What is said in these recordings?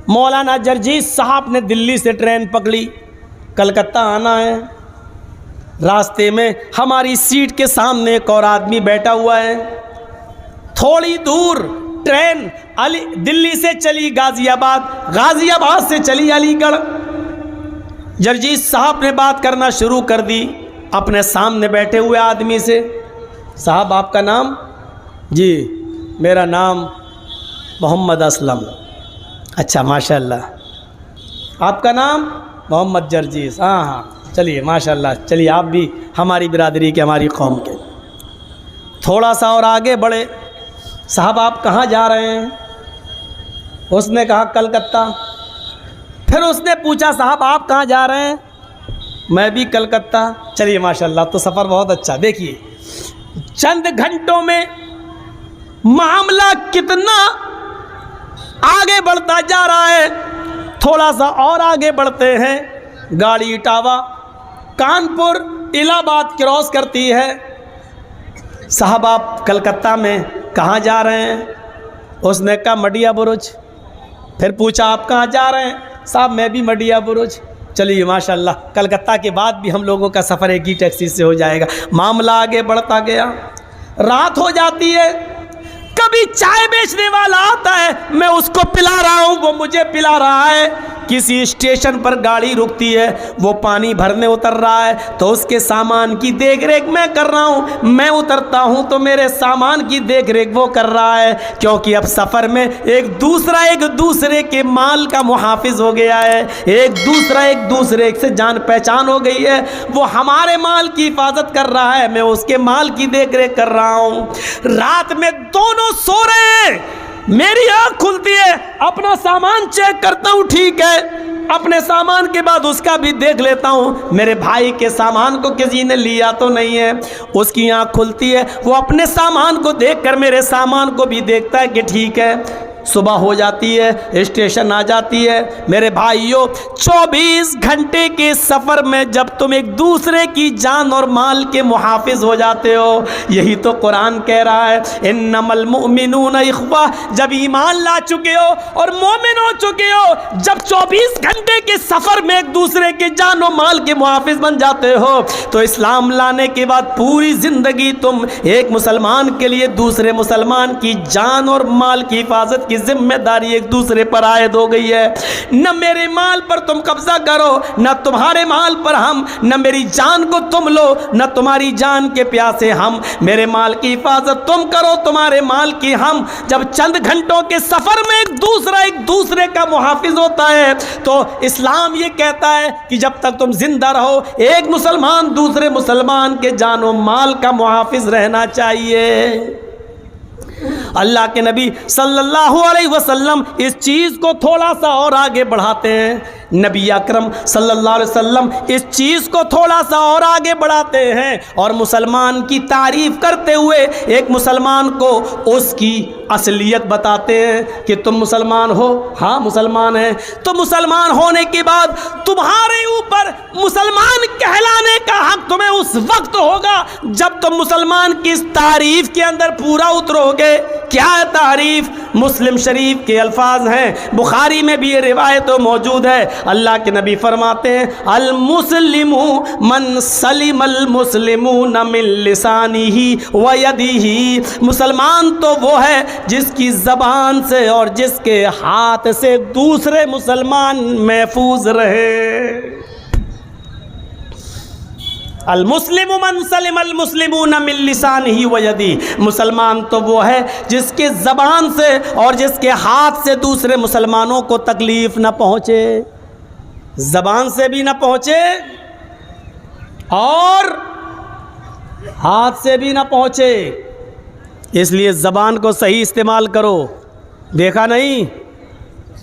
मौलाना जर्जीस साहब ने दिल्ली से ट्रेन पकड़ी, कलकत्ता आना है। रास्ते में हमारी सीट के सामने एक और आदमी बैठा हुआ है। थोड़ी दूर ट्रेन दिल्ली से चली गाज़ियाबाद, गाज़ियाबाद से चली अलीगढ़। जर्जीस साहब ने बात करना शुरू कर दी अपने सामने बैठे हुए आदमी से। साहब आपका नाम? जी मेरा नाम मोहम्मद असलम। अच्छा माशाल्लाह। आपका नाम? मोहम्मद जर्जीस। हाँ हाँ चलिए माशाल्लाह, चलिए आप भी हमारी बिरादरी के, हमारी कौम के। थोड़ा सा और आगे बढ़े। साहब आप कहाँ जा रहे हैं? उसने कहा कलकत्ता। फिर उसने पूछा साहब आप कहाँ जा रहे हैं? मैं भी कलकत्ता। चलिए माशाल्लाह, तो सफ़र बहुत अच्छा। देखिए चंद घंटों में मामला कितना आगे बढ़ता जा रहा है। थोड़ा सा और आगे बढ़ते हैं। गाड़ी इटावा कानपुर इलाहाबाद क्रॉस करती है। साहब आप कलकत्ता में कहाँ जा रहे हैं? उसने कहा मडिया बुरुज। फिर पूछा आप कहाँ जा रहे हैं? साहब मैं भी मडिया बुरुज। चलिए माशाल्लाह, कलकत्ता के बाद भी हम लोगों का सफ़र एक ही टैक्सी से हो जाएगा। मामला आगे बढ़ता गया। रात हो जाती है। कभी चाय बेचने वाला आता है, मैं उसको पिला रहा हूँ, वो मुझे पिला रहा है। किसी स्टेशन पर गाड़ी रुकती है, वो पानी भरने उतर रहा है तो उसके सामान की देख रेख मैं कर रहा हूँ। मैं उतरता हूँ तो मेरे सामान की देख रेख वो कर रहा है, क्योंकि अब सफ़र में एक दूसरे के माल का मुहाफिज हो गया है। एक दूसरे से जान पहचान हो गई है। वो हमारे माल की हिफाजत कर रहा है, मैं उसके माल की देख रेख कर रहा हूँ। रात में दोनों सो रहे हैं। मेरी आँख खुलती है, अपना सामान चेक करता हूँ, ठीक है। अपने सामान के बाद उसका भी देख लेता हूँ, मेरे भाई के सामान को किसी ने लिया तो नहीं है। उसकी आँख खुलती है, वो अपने सामान को देखकर मेरे सामान को भी देखता है कि ठीक है। सुबह हो जाती है, स्टेशन आ जाती है। मेरे भाइयों 24 घंटे के सफ़र में जब तुम एक दूसरे की जान और माल के मुहाफिज हो जाते हो, यही तो कुरान कह रहा है इन्नमल मुमिनून इख्वा। जब ईमान ला चुके हो और मोमिन हो चुके हो, जब 24 घंटे के सफ़र में एक दूसरे के जान और माल के मुहाफिज बन जाते हो, तो इस्लाम लाने के बाद पूरी ज़िंदगी तुम एक मुसलमान के लिए दूसरे मुसलमान की जान और माल की हिफाजत की जिम्मेदारी एक दूसरे पर आयद हो गई है। न मेरे माल पर तुम कब्जा करो, न तुम्हारे माल पर हम, न मेरी जान को तुम लो, न तुम्हारी जान के प्यासे हम। मेरे माल की हिफाजत तुम करो, तुम्हारे माल की हम। जब चंद घंटों के सफर में एक दूसरे का मुहाफिज होता है, तो इस्लाम ये कहता है कि जब तक तुम जिंदा रहो, एक मुसलमान दूसरे मुसलमान के जान और माल का मुहाफिज रहना चाहिए। अल्लाह के नबी सल्लल्लाहु अलैहि वसल्लम इस चीज़ को थोड़ा सा और आगे बढ़ाते हैं। नबी अकरम सल्लल्लाहु अलैहि वसल्लम इस चीज़ को थोड़ा सा और आगे बढ़ाते हैं और मुसलमान की तारीफ़ करते हुए एक मुसलमान को उसकी असलियत बताते हैं कि तुम मुसलमान हो। हाँ मुसलमान हैं। तो मुसलमान होने के बाद तुम्हारे ऊपर मुसलमान कहलाने का हक तुम्हें उस वक्त होगा जब तुम मुसलमान की इस तारीफ़ के अंदर पूरा उतरोगे। क्या है तारीफ़? मुस्लिम शरीफ के अल्फाज हैं, बुखारी में भी ये रिवायत तो मौजूद है। अल्लाह के नबी फरमाते हैं अल मुस्लिमु मन सलिमल मुस्लिमून मिन लिसानिही व यदिही। मुसलमान तो वो है जिसकी ज़बान से और जिसके हाथ से दूसरे मुसलमान महफूज रहे। अल मुस्लिमु मन सलिमल मुस्लिमून मिन लिसानिही व यदिही। मुसलमान तो वो है जिसके ज़बान से और जिसके हाथ से दूसरे मुसलमानों को तकलीफ़ न पहुँचे। ज़बान से भी न पहुँचे और हाथ से भी न पहुँचे, इसलिए ज़बान को सही इस्तेमाल करो। देखा नहीं,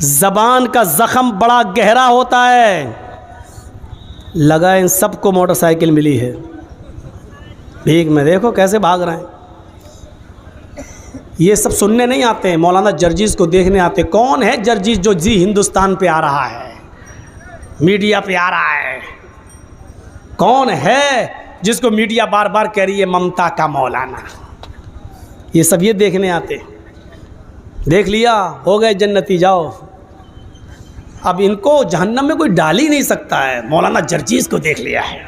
ज़बान का ज़ख़म बड़ा गहरा होता है। लगा इन सबको मोटरसाइकिल मिली है, भीख में देखो कैसे भाग रहे हैं। ये सब सुनने नहीं आते हैं, मौलाना जर्जीस को देखने आते। कौन है जर्जीस जो जी हिंदुस्तान पे आ रहा है, मीडिया पे आ रहा है? कौन है जिसको मीडिया बार बार कह रही है ममता का मौलाना? ये सब ये देखने आते। देख लिया, हो गए जन्नती, जाओ। अब इनको जहन्नम में कोई डाल ही नहीं सकता है। मौलाना जर्जीस को देख लिया है,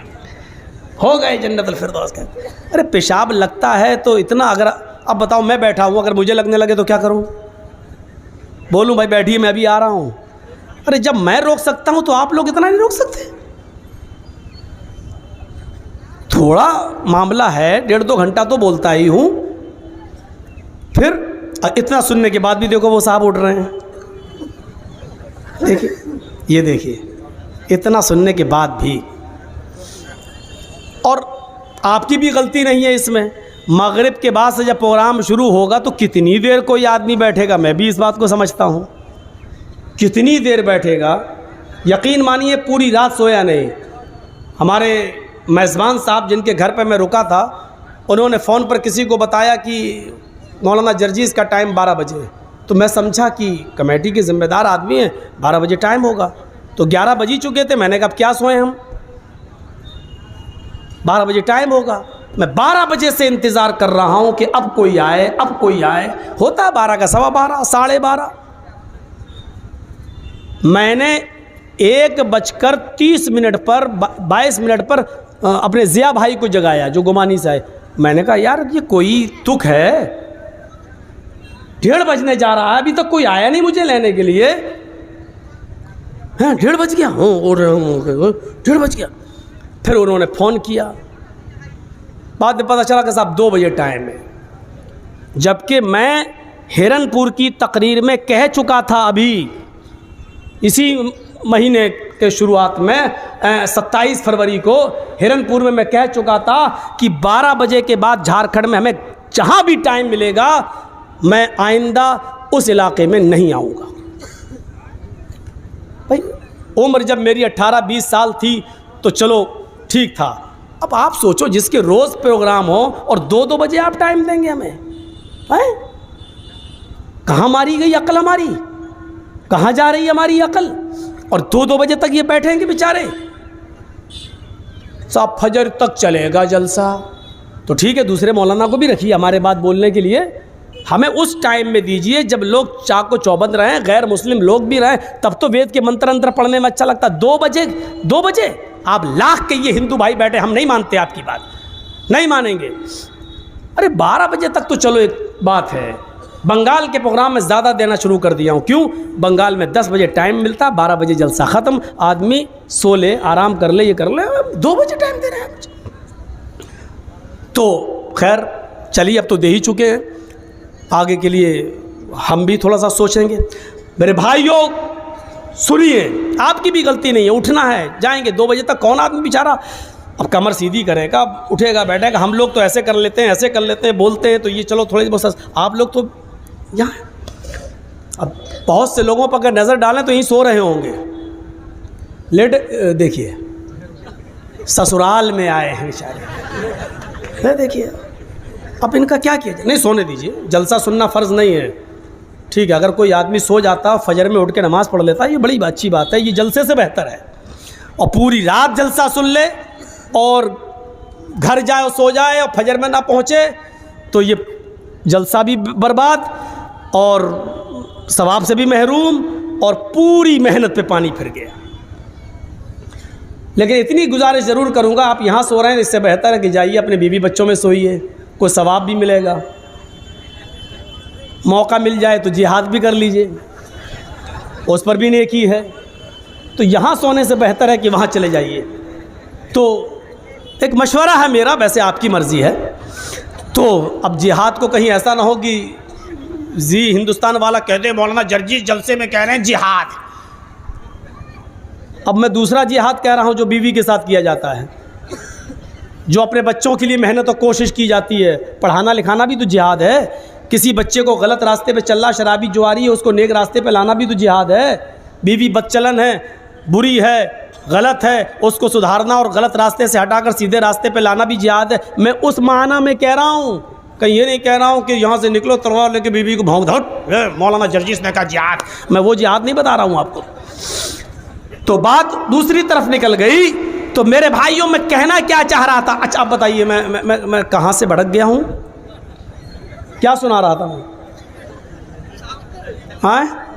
हो गए जन्नतुल फिरदौस के। अरे पेशाब लगता है तो इतना, अगर अब बताओ मैं बैठा हूँ, अगर मुझे लगने लगे तो क्या करूँ? बोलूँ भाई बैठिए मैं अभी आ रहा हूँ? अरे जब मैं रोक सकता हूँ तो आप लोग इतना नहीं रोक सकते? थोड़ा मामला है, 1.5-2 घंटा तो बोलता ही हूँ, फिर इतना सुनने के बाद भी देखो वो साहब उठ रहे हैं। देखिए, ये देखिए, इतना सुनने के बाद भी। और आपकी भी गलती नहीं है इसमें। मगरिब के बाद से जब प्रोग्राम शुरू होगा तो कितनी देर कोई आदमी बैठेगा, मैं भी इस बात को समझता हूँ। कितनी देर बैठेगा? यकीन मानिए पूरी रात सोया नहीं। हमारे मेज़बान साहब जिनके घर पर मैं रुका था, उन्होंने फ़ोन पर किसी को बताया कि मौलाना जर्जीस का टाइम 12 बजे। तो मैं समझा कि कमेटी के ज़िम्मेदार आदमी हैं, 12 बजे टाइम होगा। तो 11 बज ही चुके थे। मैंने कहा अब क्या सोएं हम, 12 बजे टाइम होगा। मैं 12 बजे से इंतज़ार कर रहा हूँ कि अब कोई आए, अब कोई आए। होता है 12 का 12:15, 12:30। मैंने 1:30 पर 22 मिनट पर अपने ज़िया भाई को जगाया जो गुमानी से आए। मैंने कहा यार ये कोई तुक है, 1:30 बजने जा रहा है, अभी तक कोई आया नहीं मुझे लेने के लिए। हाँ 1:30 बज गया, हाँ 1:30 बज गया। फिर उन्होंने फ़ोन किया, बाद में पता चला कि साहब 2 बजे टाइम है। जबकि मैं हिरनपुर की तकरीर में कह चुका था, अभी इसी महीने के शुरुआत में 27 फरवरी को हिरनपुर में मैं कह चुका था कि 12 बजे के बाद झारखंड में हमें जहाँ भी टाइम मिलेगा मैं आइंदा उस इलाके में नहीं आऊँगा। भाई उम्र जब मेरी 18-20 साल थी तो चलो ठीक था। अब आप सोचो जिसके रोज़ प्रोग्राम हो और 2-2 बजे आप टाइम देंगे हमें, हैं? कहाँ मारी गई अक्ल हमारी? कहाँ जा रही है हमारी अक्ल? और 2-2 बजे तक ये बैठेंगे बेचारे। साहब फजर तक चलेगा जलसा, तो ठीक है दूसरे मौलाना को भी रखिए हमारे बात बोलने के लिए। हमें उस टाइम में दीजिए जब लोग चाको चौबंद रहें, गैर मुस्लिम लोग भी रहें, तब तो वेद के मंत्र अंतर पढ़ने में अच्छा लगता। 2 बजे आप लाख के ये हिंदू भाई बैठे, हम नहीं मानते आपकी बात, नहीं मानेंगे। अरे 12 बजे तक तो चलो एक बात है। बंगाल के प्रोग्राम में ज़्यादा देना शुरू कर दिया हूँ। क्यों? बंगाल में 10 बजे टाइम मिलता, 12 बजे जलसा ख़त्म, आदमी सो ले, आराम कर ले, ये कर ले। 2 बजे टाइम दे रहे हैं मुझे। तो खैर चलिए, अब तो दे ही चुके हैं, आगे के लिए हम भी थोड़ा सा सोचेंगे। मेरे भाइयों सुनिए, आपकी भी गलती नहीं है, उठना है, जाएंगे 2 बजे तक। कौन आदमी बेचारा अब कमर सीधी करेगा, उठेगा बैठेगा? हम लोग तो ऐसे कर लेते हैं, ऐसे कर लेते हैं, बोलते हैं तो ये चलो थोड़ी बहुत। आप लोग तो यहाँ, अब बहुत से लोगों पर अगर नज़र डालें तो यहीं सो रहे होंगे। लेट देखिए, ससुराल में आए हैं बेचारे। देखिए अब इनका क्या किया जाए? नहीं सोने दीजिए, जलसा सुनना फ़र्ज़ नहीं है, ठीक है। अगर कोई आदमी सो जाता, फजर में उठ के नमाज़ पढ़ लेता, ये बड़ी अच्छी बात है, ये जलसे से बेहतर है। और पूरी रात जलसा सुन ले और घर जाए और सो जाए और फजर में ना पहुँचे तो ये जलसा भी बर्बाद और सवाब से भी महरूम और पूरी मेहनत पे पानी फिर गया। लेकिन इतनी गुजारिश ज़रूर करूँगा, आप यहाँ सो रहे हैं, इससे बेहतर है कि जाइए अपने बीवी बच्चों में सोइए, कोई सवाब भी मिलेगा। मौका मिल जाए तो जिहाद भी कर लीजिए, उस पर भी नेकी है। तो यहाँ सोने से बेहतर है कि वहाँ चले जाइए। तो एक मशवरा है मेरा, वैसे आपकी मर्ज़ी है। तो अब जिहाद को कहीं ऐसा ना हो कि जी हिंदुस्तान वाला कहते हैं मौलाना जर्जीस जलसे में कह रहे हैं जिहाद। अब मैं दूसरा जिहाद कह रहा हूँ जो बीवी के साथ किया जाता है, जो अपने बच्चों के लिए मेहनत और कोशिश की जाती है। पढ़ाना लिखाना भी तो जिहाद है। किसी बच्चे को गलत रास्ते पे चल रहा, शराबी जो आ रही है, उसको नेक रास्ते पे लाना भी तो जिहाद है। बीवी बदचलन है, बुरी है, गलत है, उसको सुधारना और गलत रास्ते से हटाकर सीधे रास्ते पे लाना भी जिहाद है। मैं उस माना में कह रहा हूँ, कहीं ये नहीं कह रहा हूँ कि यहाँ से निकलो तलवार लेके बीवी को भौंक दो, मौलाना जर्जीस ने कहा जिहाद। मैं वो जिहाद नहीं बता रहा हूँ आपको। तो बात दूसरी तरफ निकल गई। तो मेरे भाइयों, मैं कहना क्या चाह रहा था? अच्छा आप बताइए, मैं कहाँ से भटक गया हूँ? क्या सुना रहा था मैं? हाँ